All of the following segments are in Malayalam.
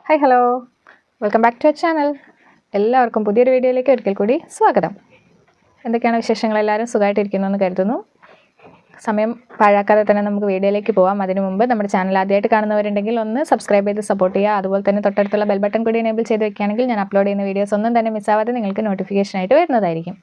Hi hello, welcome back to our channel. എല്ലാവർക്കും പുതിയൊരു വീഡിയോയിലേക്ക് ഒരിക്കൽ കൂടി സ്വാഗതം. എന്തൊക്കെയാണ് വിശേഷങ്ങൾ? എല്ലാവരും സുഖമായിട്ടിരിക്കുന്നു എന്ന് കരുതുന്നു. സമയം പാഴാക്കാതെ തന്നെ നമുക്ക് വീഡിയോയിലേക്ക് പോകാം. അതിനു മുമ്പ് നമ്മുടെ ചാനൽ ആദ്യമായിട്ട് കാണുന്നവരുണ്ടെങ്കിൽ ഒന്ന് സബ്സ്ക്രൈബ് ചെയ്ത് സപ്പോർട്ട് ചെയ്യുക. അതുപോലെ തന്നെ തൊട്ടടുത്തുള്ള ബെൽ ബട്ടൺ കൂടി എനേബിൾ ചെയ്ത് വെക്കുകയാണെങ്കിൽ ഞാൻ അപ്ലോഡ് ചെയ്യുന്ന വീഡിയോസ് ഒന്നും തന്നെ മിസ്സാവാതെ നിങ്ങൾക്ക് നോട്ടിഫിക്കേഷനായിട്ട് വരുന്നതായിരിക്കും.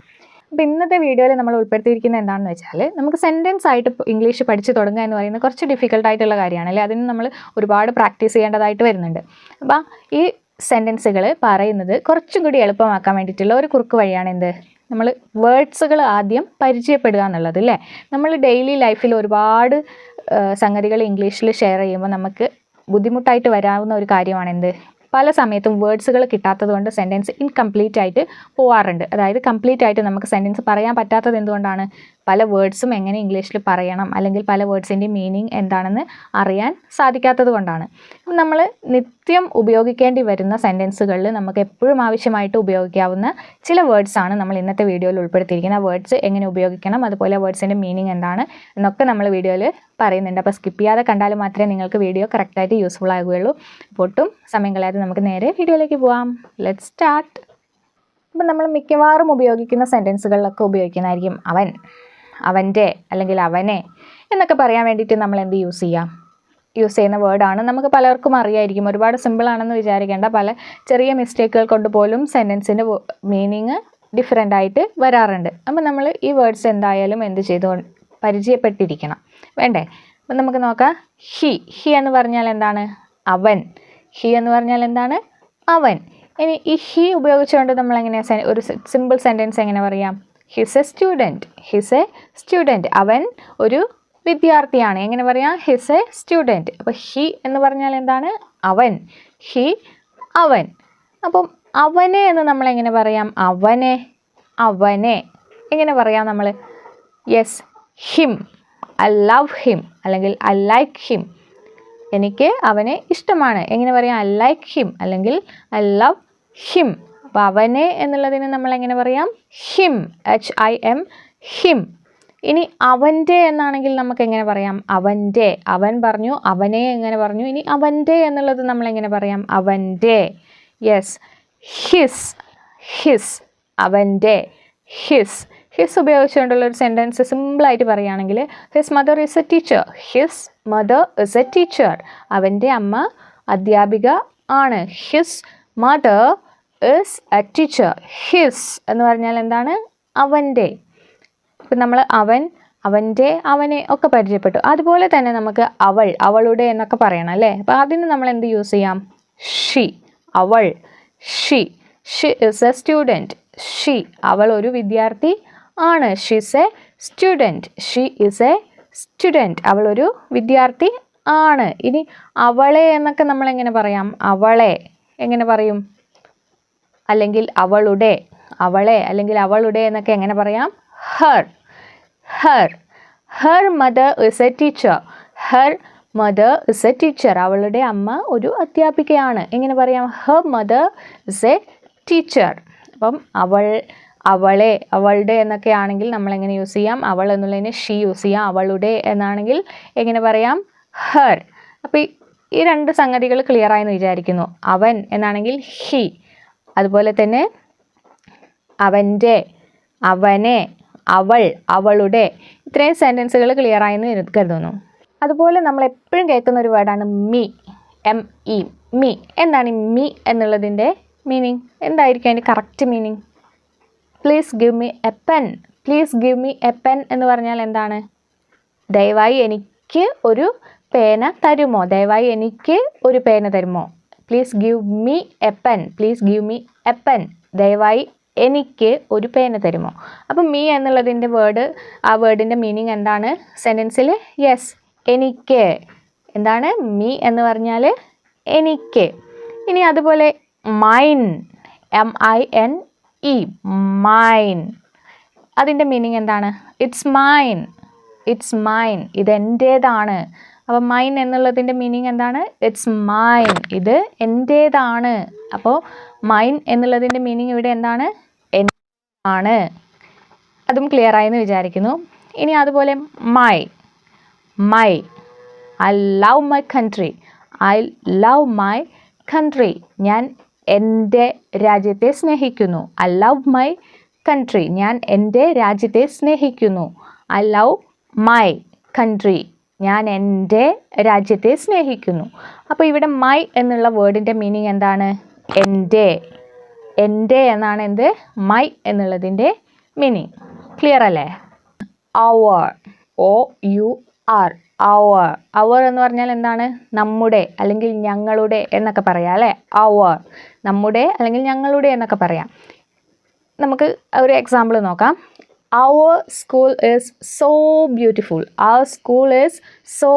അപ്പോൾ ഇന്നത്തെ വീഡിയോയിൽ നമ്മൾ ഉൾപ്പെടുത്തിയിരിക്കുന്നത് എന്താണെന്ന് വെച്ചാൽ, നമുക്ക് സെൻറ്റൻസ് ആയിട്ട് ഇംഗ്ലീഷ് പഠിച്ച് തുടങ്ങുക എന്ന് പറയുന്നത് കുറച്ച് ഡിഫിക്കൽട്ടായിട്ടുള്ള കാര്യമാണ് അല്ലേ. അതിന് നമ്മൾ ഒരുപാട് പ്രാക്ടീസ് ചെയ്യേണ്ടതായിട്ട് വരുന്നുണ്ട്. അപ്പോൾ ഈ സെൻറ്റൻസുകൾ പറയുന്നത് കുറച്ചും കൂടി എളുപ്പമാക്കാൻ വേണ്ടിയിട്ടുള്ള ഒരു കുറുക്ക് വഴിയാണ് എന്ത്, നമ്മൾ വേർഡ്സുകൾ ആദ്യം പരിചയപ്പെടുക എന്നുള്ളത് അല്ലേ. നമ്മൾ ഡെയിലി ലൈഫിൽ ഒരുപാട് സംഗതികൾ ഇംഗ്ലീഷിൽ ഷെയർ ചെയ്യുമ്പോൾ നമുക്ക് ബുദ്ധിമുട്ടായിട്ട് വരാവുന്ന ഒരു കാര്യമാണ് എന്ത്, പല സമയത്തും വേർഡ്സുകൾ കിട്ടാത്തത് കൊണ്ട് സെൻറ്റൻസ് ഇൻകംപ്ലീറ്റ് ആയിട്ട് പോവാറുണ്ട്. അതായത് കംപ്ലീറ്റ് ആയിട്ട് നമുക്ക് സെൻറ്റൻസ് പറയാൻ പറ്റാത്തത് എന്തുകൊണ്ടാണ്? പല വേർഡ്സും എങ്ങനെ ഇംഗ്ലീഷിൽ പറയണം, അല്ലെങ്കിൽ പല വേർഡ്സിൻ്റെ മീനിങ് എന്താണെന്ന് അറിയാൻ സാധിക്കാത്തത് കൊണ്ടാണ്. നമ്മൾ നിത്യം ഉപയോഗിക്കേണ്ടി വരുന്ന സെൻറ്റൻസുകളിൽ നമുക്ക് എപ്പോഴും ആവശ്യമായിട്ട് ഉപയോഗിക്കാവുന്ന ചില വേർഡ്സാണ് നമ്മൾ ഇന്നത്തെ വീഡിയോയിൽ ഉൾപ്പെടുത്തിയിരിക്കുന്നത്. ആ വേർഡ്സ് എങ്ങനെ ഉപയോഗിക്കണം, അതുപോലെ വേർഡ്സിൻ്റെ മീനിങ് എന്താണ് എന്നൊക്കെ നമ്മൾ വീഡിയോയിൽ പറയുന്നുണ്ട്. അപ്പോൾ സ്കിപ്പ് ചെയ്യാതെ കണ്ടാൽ മാത്രമേ നിങ്ങൾക്ക് വീഡിയോ കറക്റ്റായിട്ട് യൂസ്ഫുൾ ആകുകയുള്ളൂ. അപ്പോൾ ഒട്ടും സമയം കളയാതെ നമുക്ക് നേരെ വീഡിയോയിലേക്ക് പോകാം. Let's start. അപ്പം നമ്മൾ മിക്കവാറും ഉപയോഗിക്കുന്ന സെൻറ്റൻസുകളിലൊക്കെ ഉപയോഗിക്കുന്നതായിരിക്കും അവൻ, അവൻ്റെ അല്ലെങ്കിൽ അവനെ എന്നൊക്കെ പറയാൻ വേണ്ടിയിട്ട് നമ്മൾ എന്ത് യൂസ് ചെയ്യുന്ന വേർഡാണ്. നമുക്ക് പലർക്കും അറിയായിരിക്കും. ഒരുപാട് സിമ്പിളാണെന്ന് വിചാരിക്കേണ്ട, പല ചെറിയ മിസ്റ്റേക്കുകൾ കൊണ്ട് പോലും സെൻറ്റൻസിൻ്റെ മീനിങ് ഡിഫറെൻ്റ് ആയിട്ട് വരാറുണ്ട്. അപ്പം നമ്മൾ ഈ വേർഡ്സ് എന്തായാലും എന്ത് ചെയ്തു പരിചയപ്പെട്ടിരിക്കണം വേണ്ടേ. അപ്പം നമുക്ക് നോക്കാം. ഹി എന്ന് പറഞ്ഞാൽ എന്താണ്? അവൻ. ഹി എന്ന് പറഞ്ഞാൽ എന്താണ്? അവൻ. ഇനി ഈ ഹി ഉപയോഗിച്ചുകൊണ്ട് നമ്മൾ എങ്ങനെ ഒരു സിമ്പിൾ സെൻറ്റൻസ് എങ്ങനെ പറയാം? He's a student. അവൻ ഒരു വിദ്യാർത്ഥിയാണ്. എങ്ങനെ പറയാം? He's a student. അപ്പോൾ ഹി എന്ന് പറഞ്ഞാൽ എന്താണ്? അവൻ. ഹി, അവൻ. അപ്പം അവനെ എന്ന് നമ്മൾ എങ്ങനെ പറയാം? അവനെ എങ്ങനെ പറയാം നമ്മൾ? Yes, him. I love him അല്ലെങ്കിൽ ഐ ലൈക്ക് ഹിം. എനിക്ക് അവനെ ഇഷ്ടമാണ്. എങ്ങനെ പറയാം? ഐ ലൈക്ക് ഹിം അല്ലെങ്കിൽ ഐ ലവ് ഹിം. അപ്പോൾ അവനെ എന്നുള്ളതിന് നമ്മൾ എങ്ങനെ പറയാം? Him, HIM, him. ഇനി അവൻ്റെ എന്നാണെങ്കിൽ നമുക്ക് എങ്ങനെ പറയാം? അവൻ്റെ. അവൻ പറഞ്ഞു, അവനെ എങ്ങനെ പറഞ്ഞു? ഇനി അവൻ്റെ എന്നുള്ളത് നമ്മൾ എങ്ങനെ പറയാം? അവൻ്റെ. Yes, his. അവൻ്റെ, ഹിസ് ഉപയോഗിച്ചുകൊണ്ടുള്ള ഒരു സെൻറ്റൻസ് സിമ്പിളായിട്ട് പറയുകയാണെങ്കിൽ, his mother is A teacher. അവൻ്റെ അമ്മ അധ്യാപിക ആണ്. His mother is A teacher. His എന്ന് പറഞ്ഞാൽ എന്താണ്? അവൻ്റെ. ഇപ്പം നമ്മൾ അവൻ, അവൻ്റെ, അവനെ ഒക്കെ പരിചയപ്പെട്ടു. അതുപോലെ തന്നെ നമുക്ക് അവൾ, അവളുടെ എന്നൊക്കെ പറയണം അല്ലേ. അപ്പോൾ അതിന് നമ്മൾ എന്ത് യൂസ് ചെയ്യാം? ഷി, അവൾ. Xi is A student. അവൾ ഒരു വിദ്യാർത്ഥി ആണ്. Xi is A student. അവൾ ഒരു വിദ്യാർത്ഥി ആണ്. ഇനി അവളെ എന്നൊക്കെ നമ്മൾ എങ്ങനെ പറയാം? അവളെ എങ്ങനെ പറയും? അല്ലെങ്കിൽ അവളുടെ, അവളെ അല്ലെങ്കിൽ അവളുടെ എന്നൊക്കെ എങ്ങനെ പറയാം? Her mother is A teacher. അവളുടെ അമ്മ ഒരു അധ്യാപികയാണ്. എങ്ങനെ പറയാം? Her mother is A teacher. അപ്പം അവളെ, അവളുടെ എന്നൊക്കെ ആണെങ്കിൽ നമ്മൾ എങ്ങനെ യൂസ് ചെയ്യാം? അവൾ എന്നുള്ളതിന് ഷീ യൂസ് ചെയ്യാം. അവളുടെ എന്നാണെങ്കിൽ എങ്ങനെ പറയാം? ഹർ. അപ്പോൾ ഈ രണ്ട് സംഗതികൾ ക്ലിയർ ആയെന്ന് വിചാരിക്കുന്നു. അവൻ എന്നാണെങ്കിൽ ഹി, അതുപോലെ തന്നെ അവൻ്റെ, അവനെ, അവൾ, അവളുടെ. ഇത്രയും സെൻറ്റൻസുകൾ ക്ലിയർ ആയെന്ന് കരുതുന്നു. അതുപോലെ നമ്മൾ എപ്പോഴും കേൾക്കുന്ന ഒരു വേർഡാണ് മീ, ME, മീ. എന്താണ് ഈ മീ എന്നുള്ളതിൻ്റെ മീനിങ്? എന്തായിരിക്കും അതിൻ്റെ correct meaning? Please give me A pen എന്ന് പറഞ്ഞാൽ എന്താണ്? ദയവായി എനിക്ക് ഒരു പേന തരുമോ? Please give me A pen. ദയവായി എനിക്ക് ഒരു പേന തരുമോ? അപ്പം മീ എന്നുള്ളതിൻ്റെ ആ വേർഡിൻ്റെ മീനിങ് എന്താണ് സെൻറ്റൻസിൽ? യെസ്, എനിക്ക്. എന്താണ് മീ എന്ന് പറഞ്ഞാൽ? എനിക്ക്. ഇനി അതുപോലെ മൈൻ, MINE, മൈൻ. അതിൻ്റെ മീനിങ് എന്താണ്? It's mine. ഇതെൻ്റേതാണ്. അപ്പോൾ മൈൻ എന്നുള്ളതിൻ്റെ മീനിങ് എന്താണ്? It's mine. ഇത് എൻ്റേതാണ്. അപ്പോൾ മൈൻ എന്നുള്ളതിൻ്റെ മീനിങ് ഇവിടെ എന്താണ്? ആണ്. അതും ക്ലിയർ ആയെന്ന് വിചാരിക്കുന്നു. ഇനി അതുപോലെ my, I love my country. country. ഞാൻ എൻ്റെ രാജ്യത്തെ സ്നേഹിക്കുന്നു. I love my country. ഞാൻ എൻ്റെ രാജ്യത്തെ സ്നേഹിക്കുന്നു. I love my country. ഞാൻ എൻ്റെ രാജ്യത്തെ സ്നേഹിക്കുന്നു. അപ്പോൾ ഇവിടെ മൈ എന്നുള്ള വേർഡിൻ്റെ മീനിങ് എന്താണ്? എൻ്റെ. എൻ്റെ എന്നാണ് എന്ത്? മൈ എന്നുള്ളതിൻ്റെ മീനിങ്. ക്ലിയർ അല്ലേ? our, OUR, our. our എന്ന് പറഞ്ഞാൽ എന്താണ്? നമ്മുടെ അല്ലെങ്കിൽ ഞങ്ങളുടെ എന്നൊക്കെ പറയാം അല്ലേ? our, നമ്മുടെ അല്ലെങ്കിൽ ഞങ്ങളുടെ എന്നൊക്കെ പറയാം. നമുക്ക് ഒരു എക്സാമ്പിൾ നോക്കാം. Our school is so beautiful. Our school is so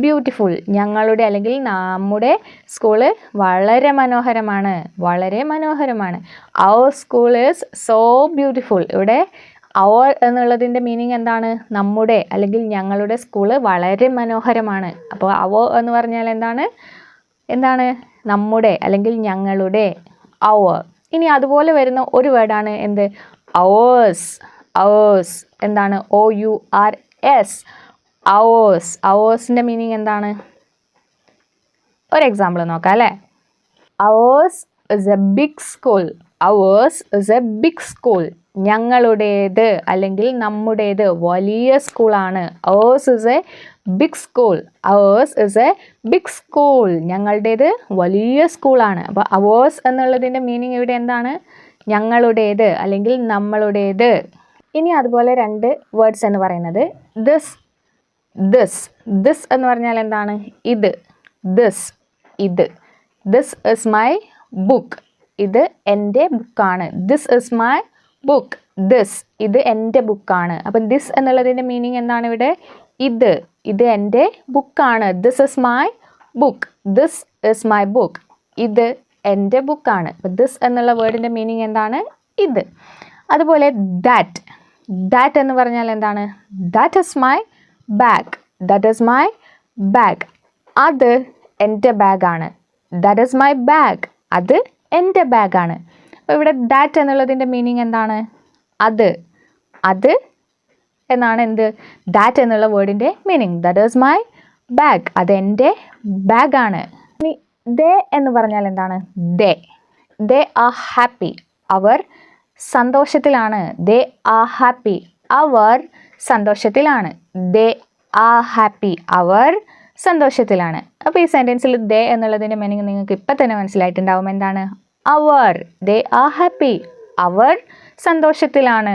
beautiful. ഞങ്ങളുടെ അല്ലെങ്കിൽ നമ്മുടെ സ്കൂള് വളരെ മനോഹരമാണ്. വളരെ മനോഹരമാണ്. Our school is so beautiful. ഇവിടെ our എന്നുള്ളതിൻ്റെ മീനിങ് എന്താണ്? നമ്മുടെ അല്ലെങ്കിൽ ഞങ്ങളുടെ സ്കൂള് വളരെ മനോഹരമാണ്. അപ്പോൾ our എന്ന് പറഞ്ഞാൽ എന്താണ്? നമ്മുടെ അല്ലെങ്കിൽ ഞങ്ങളുടെ. our. ഇനി അതുപോലെ വരുന്ന ഒരു വേർഡാണ് എന്ത്? ours. ours എന്താണ്? OURS. ours. oursൻ്റെ മീനിങ് എന്താണ്? ഒരു എക്സാമ്പിൾ നോക്കാം അല്ലേ? ours is a big school. ours is a big school. ഞങ്ങളുടേത് അല്ലെങ്കിൽ നമ്മുടേത് വലിയ സ്കൂളാണ്. ours is a big school. ours is a big school. ഞങ്ങളുടേത് വലിയ സ്കൂളാണ്. അപ്പോൾ ours എന്നുള്ളതിൻ്റെ മീനിങ് ഇവിടെ എന്താണ്? ഞങ്ങളുടേത് അല്ലെങ്കിൽ നമ്മളുടേത്. ഇനി അതുപോലെ രണ്ട് വേർഡ്സ് എന്ന് പറയുന്നത് this. this എന്ന് പറഞ്ഞാൽ എന്താണ്? ഇത്. ഇത്. this is my book. ഇത് എൻ്റെ ബുക്കാണ്. this is my book. ഇത് എൻ്റെ ബുക്കാണ്. അപ്പം this എന്നുള്ളതിൻ്റെ മീനിങ് എന്താണ് ഇവിടെ? ഇത് എൻ്റെ ബുക്കാണ്. this is my book. this is my book. ഇത് എൻ്റെ ബുക്കാണ്. അപ്പം this എന്നുള്ള വേർഡിൻ്റെ മീനിങ് എന്താണ്? ഇത്. അതുപോലെ that എന്ന് പറഞ്ഞാൽ എന്താണ്? that is my bag. that is my bag. അത് എൻ്റെ ബാഗാണ്. that is my bag. അത് എൻ്റെ ബാഗാണ്. അപ്പോൾ ഇവിടെ that എന്നുള്ളതിൻ്റെ മീനിങ് എന്താണ്? അത് എന്നാണ് എന്ത്? that എന്നുള്ള വേർഡിൻ്റെ meaning. that is my bag. അത് എൻ്റെ ബാഗാണ്. ഇനി they എന്ന് പറഞ്ഞാൽ എന്താണ്? they are happy. അവർ സന്തോഷത്തിലാണ്. they are happy. അവർ സന്തോഷത്തിലാണ്. they are happy. അവർ സന്തോഷത്തിലാണ്. അപ്പോൾ ഈ സെൻറ്റൻസിൽ they എന്നുള്ളതിൻ്റെ മീനിങ് നിങ്ങൾക്ക് ഇപ്പം തന്നെ മനസ്സിലായിട്ടുണ്ടാവും. എന്താണ്? അവർ. they are happy. അവർ സന്തോഷത്തിലാണ്.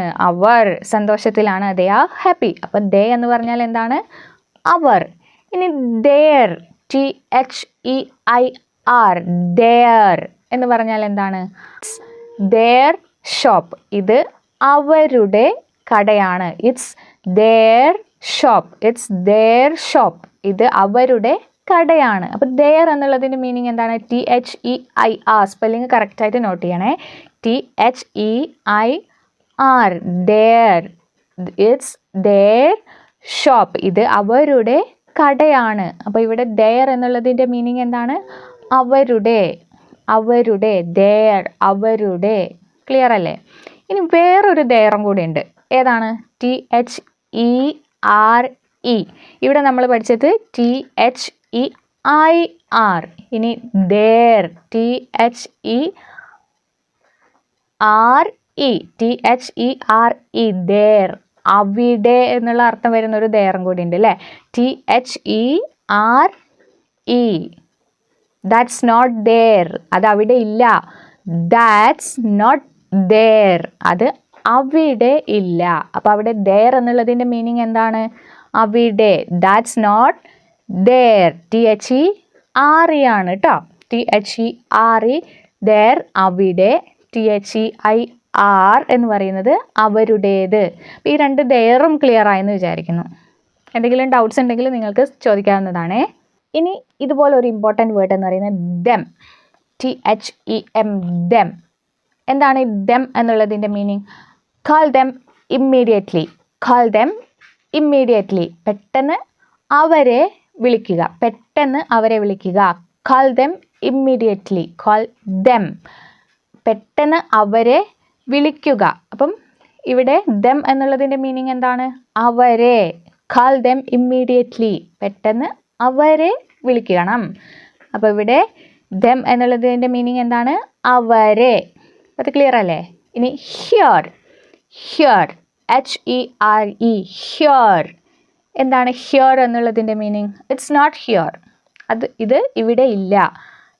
they are happy. അപ്പോൾ they എന്ന് പറഞ്ഞാൽ എന്താണ്? അവർ. ഇനി their, THEIR, their എന്ന് പറഞ്ഞാൽ എന്താണ്? their shop. ഇത് അവരുടെ കടയാണ്. It's their shop. It's their shop. ഇത് അവരുടെ കടയാണ്. അപ്പോൾ their എന്നുള്ളതിൻ്റെ മീനിങ് എന്താണ്? THEIR. സ്പെല്ലിങ് കറക്റ്റായിട്ട് നോട്ട് ചെയ്യണേ. THEIR, their. It's their shop. ഇത് അവരുടെ കടയാണ്. അപ്പോൾ ഇവിടെ their എന്നുള്ളതിൻ്റെ മീനിങ് എന്താണ്? അവരുടെ. their, അവരുടെ. ക്ലിയർ അല്ലേ? ഇനി വേറൊരു theirഉം കൂടി ഉണ്ട്. ഏതാണ്? THERE. ഇവിടെ നമ്മൾ പഠിച്ചത് THEIR. ഇനി their, THERE, their. അവിടെ എന്നുള്ള അർത്ഥം വരുന്ന ഒരു theirഉം കൂടി ഉണ്ട് അല്ലേ? THERE. that's not there. അത് അവിടെ ഇല്ല. that's not there. അത് അവിടെ ഇല്ല. അപ്പോൾ അവിടെ there എന്നുള്ളതിൻ്റെ മീനിങ് എന്താണ്? അവിടെ. that's not there. THERE ആണ് കേട്ടോ. THERE, there, അവിടെ. THEIR എന്ന് പറയുന്നത് അവരുടേത്. അപ്പോൾ ഈ രണ്ട് theirഉം ക്ലിയർ ആയെന്ന് വിചാരിക്കുന്നു. എന്തെങ്കിലും ഡൗട്ട്സ് ഉണ്ടെങ്കിൽ നിങ്ങൾക്ക് ചോദിക്കാവുന്നതാണ്. ഇനി ഇതുപോലെ ഒരു ഇമ്പോർട്ടൻറ്റ് വേർഡ് എന്ന് പറയുന്നത് them. THEM, them. എന്താണ് ഈ them എന്നുള്ളതിൻ്റെ meaning? call them immediately. call them immediately. പെട്ടെന്ന് അവരെ വിളിക്കുക. call them immediately. call them. പെട്ടെന്ന് അവരെ വിളിക്കുക. അപ്പം ഇവിടെ them എന്നുള്ളതിൻ്റെ മീനിങ് എന്താണ്? അവരെ. call them immediately. പെട്ടെന്ന് അവരെ വിളിക്കണം. അപ്പോൾ ഇവിടെ ദം എന്നുള്ളതിൻ്റെ മീനിങ് എന്താണ്? അവരെ. അത് ക്ലിയർ അല്ലേ? ഇനി ഹിയർ. Here, HERE, here. എന്താണ് ഹിയർ എന്നുള്ളതിൻ്റെ മീനിങ്? It's not here. ഇത് ഇവിടെ ഇല്ല.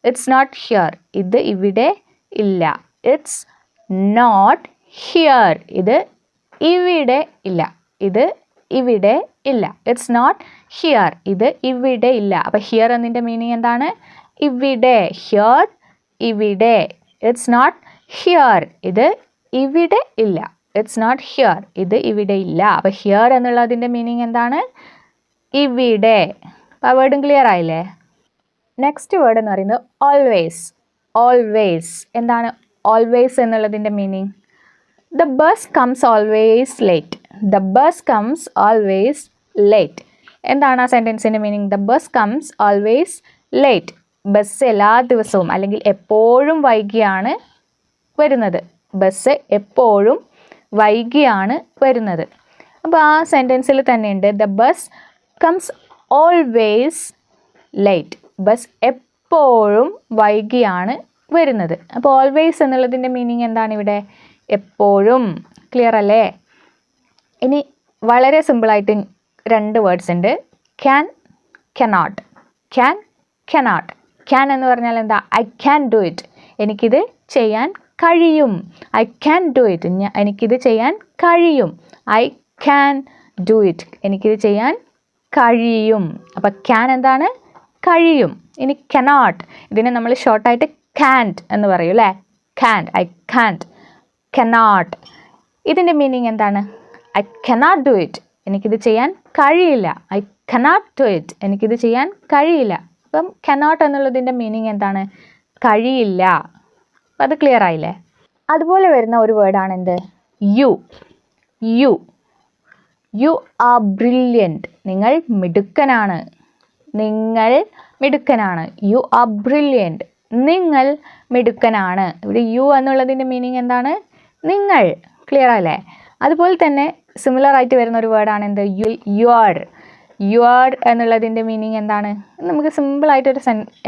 It's not here. ഇത് ഇവിടെ ഇല്ല. It's not here. ഇത് ഇവിടെ ഇല്ല. ഇത് ഇവിടെ ഇല്ല. It's not here. ഇത് ഇവിടെ ഇല്ല. അപ്പോൾ ഹിയർ എന്നതിൻ്റെ മീനിങ് എന്താണ്? ഇവിടെ. ഹിയർ, ഇവിടെ. It's not here. ഇത് ഇവിടെ ഇല്ല. It's not here. ഇത് ഇവിടെ ഇല്ല. അപ്പോൾ ഹിയർ എന്നുള്ളതിൻ്റെ മീനിങ് എന്താണ്? ഇവിടെ. അപ്പോൾ ആ വേർഡും ക്ലിയർ ആയില്ലേ? നെക്സ്റ്റ് വേർഡ് എന്ന് പറയുന്നത് ഓൾവേസ്. ഓൾവേസ്. എന്താണ് ഓൾവേസ് എന്നുള്ളതിൻ്റെ meaning? The bus comes always late. The bus comes always late. എന്താണ് ആ സെൻറ്റൻസിൻ്റെ meaning? The bus comes always late. Bus എല്ലാ ദിവസവും അല്ലെങ്കിൽ എപ്പോഴും വൈകിയാണ് വരുന്നത്. ബസ് എപ്പോഴും വൈകിയാണ് വരുന്നത്. അപ്പോൾ ആ സെൻറ്റൻസിൽ തന്നെയുണ്ട് the bus comes always late. Bus എപ്പോഴും വൈകിയാണ് വരുന്നത്. അപ്പോൾ ഓൾവേസ് എന്നുള്ളതിൻ്റെ മീനിങ് എന്താണ് ഇവിടെ? എപ്പോഴും. ക്ലിയർ അല്ലേ? ഇനി വളരെ സിമ്പിളായിട്ട് 2 വേർഡ്സ് ഉണ്ട്. Can, cannot. Can, cannot. Can എന്ന് പറഞ്ഞാൽ എന്താ? I can do it. എനിക്കിത് ചെയ്യാൻ കഴിയും. I can do it. എനിക്കിത് ചെയ്യാൻ കഴിയും. I can do it. എനിക്കിത് ചെയ്യാൻ കഴിയും. അപ്പോൾ ക്യാൻ എന്താണ്? കഴിയും. ഇനി കനോട്ട്, ഇതിനെ നമ്മൾ ഷോർട്ടായിട്ട് കാൻറ്റ് എന്ന് പറയും അല്ലേ? കാൻറ്റ്. I can't. കനോട്ട്. ഇതിൻ്റെ മീനിങ് എന്താണ്? I cannot do it. എനിക്കിത് ചെയ്യാൻ കഴിയില്ല. I cannot do it. എനിക്കിത് ചെയ്യാൻ കഴിയില്ല. അപ്പം കനോട്ട് എന്നുള്ളതിൻ്റെ മീനിങ് എന്താണ്? കഴിയില്ല. അപ്പം അത് ക്ലിയർ ആയില്ലേ? അതുപോലെ വരുന്ന ഒരു വേർഡാണ് എന്ത്? You. You. You are brilliant. നിങ്ങൾ മിടുക്കനാണ്. നിങ്ങൾ മിടുക്കനാണ്. U are brilliant. നിങ്ങൾ മിടുക്കനാണ്. ഇവിടെ യു എന്നുള്ളതിൻ്റെ മീനിങ് എന്താണ്? നിങ്ങൾ. ക്ലിയർ അല്ലേ? അതുപോലെ തന്നെ സിമിലർ ആയിട്ട് വരുന്ന ഒരു വേർഡാണ് എന്ത്? യുവർ. യുവർ എന്നുള്ളതിൻ്റെ മീനിങ് എന്താണ്? നമുക്ക് സിമ്പിളായിട്ടൊരു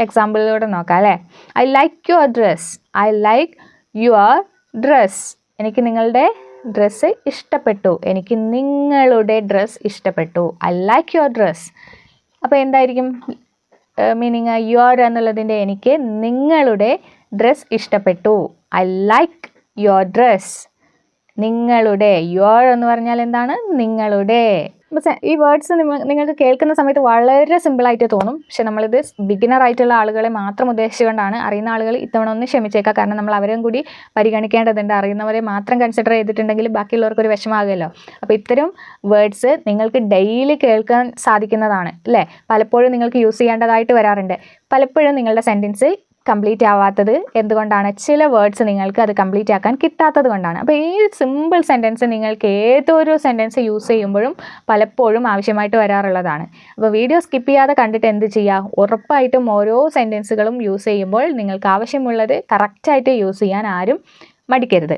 എക്സാമ്പിളിലൂടെ നോക്കാം അല്ലേ? I like your dress. I like your dress. എനിക്ക് നിങ്ങളുടെ ഡ്രസ്സ് ഇഷ്ടപ്പെട്ടു. എനിക്ക് നിങ്ങളുടെ ഡ്രസ്സ് ഇഷ്ടപ്പെട്ടു. I like your dress. അപ്പോൾ എന്തായിരിക്കും മീനിങ്? യുവർ എന്നുള്ളതിൻ്റെ എനിക്ക് നിങ്ങളുടെ ഡ്രസ്സ് ഇഷ്ടപ്പെട്ടു. I like your dress. നിങ്ങളുടെ. യുവർ എന്ന് പറഞ്ഞാൽ എന്താണ്? നിങ്ങളുടെ. ഈ വേർഡ്സ് നിങ്ങൾക്ക് കേൾക്കുന്ന സമയത്ത് വളരെ സിമ്പിളായിട്ട് തോന്നും. പക്ഷെ നമ്മളിത് ബിഗിനർ ആയിട്ടുള്ള ആളുകളെ മാത്രം ഉദ്ദേശിച്ചുകൊണ്ടാണ്. അറിയുന്ന ആളുകൾ ഇത്തവണ ഒന്ന് ക്ഷമിച്ചേക്കാം. കാരണം നമ്മൾ അവരെയും കൂടി പരിഗണിക്കേണ്ടതുണ്ട്. അറിയുന്നവരെ മാത്രം കൺസിഡർ ചെയ്തിട്ടുണ്ടെങ്കിൽ ബാക്കിയുള്ളവർക്കൊരു വിഷമാകുമല്ലോ. അപ്പോൾ ഇത്തരം വേർഡ്സ് നിങ്ങൾക്ക് ഡെയിലി കേൾക്കാൻ സാധിക്കുന്നതാണ് അല്ലേ? പലപ്പോഴും നിങ്ങൾക്ക് യൂസ് ചെയ്യേണ്ടതായിട്ട് വരാറുണ്ട്. പലപ്പോഴും നിങ്ങളുടെ സെൻറ്റൻസ് കംപ്ലീറ്റ് ആവാത്തത് എന്തുകൊണ്ടാണ്? ചില വേർഡ്സ് നിങ്ങൾക്ക് അത് കംപ്ലീറ്റ് ആക്കാൻ കിട്ടാത്തത് കൊണ്ടാണ്. അപ്പോൾ ഈ സിമ്പിൾ സെൻറ്റൻസ് നിങ്ങൾക്ക് ഏതൊരു സെൻറ്റൻസ് യൂസ് ചെയ്യുമ്പോഴും പലപ്പോഴും ആവശ്യമായിട്ട് വരാറുള്ളതാണ്. അപ്പോൾ വീഡിയോ സ്കിപ്പ് ചെയ്യാതെ കണ്ടിട്ട് എന്ത് ചെയ്യുക? ഉറപ്പായിട്ടും ഓരോ സെൻറ്റൻസുകളും യൂസ് ചെയ്യുമ്പോൾ നിങ്ങൾക്ക് ആവശ്യമുള്ളത് കറക്റ്റായിട്ട് യൂസ് ചെയ്യാൻ ആരും മടിക്കരുത്.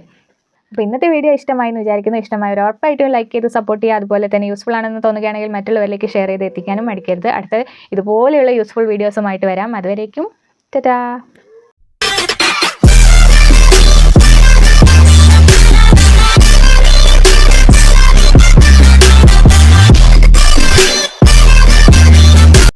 അപ്പോൾ ഇന്നത്തെ വീഡിയോ ഇഷ്ടമായി എന്ന് വിചാരിക്കുന്നു. ഇഷ്ടമായവർ ഉറപ്പായിട്ടും ലൈക്ക് ചെയ്ത് സപ്പോർട്ട് ചെയ്യുക. അതുപോലെ തന്നെ യൂസ്ഫുൾ ആണെന്ന് തോന്നുകയാണെങ്കിൽ മറ്റുള്ളവരിലേക്ക് ഷെയർ ചെയ്ത് എത്തിക്കാനും മടിക്കരുത്. അടുത്ത ഇതുപോലെയുള്ള യൂസ്ഫുൾ വീഡിയോസുമായിട്ട് വരാം. അതുവരേക്കും ടാറ്റാ.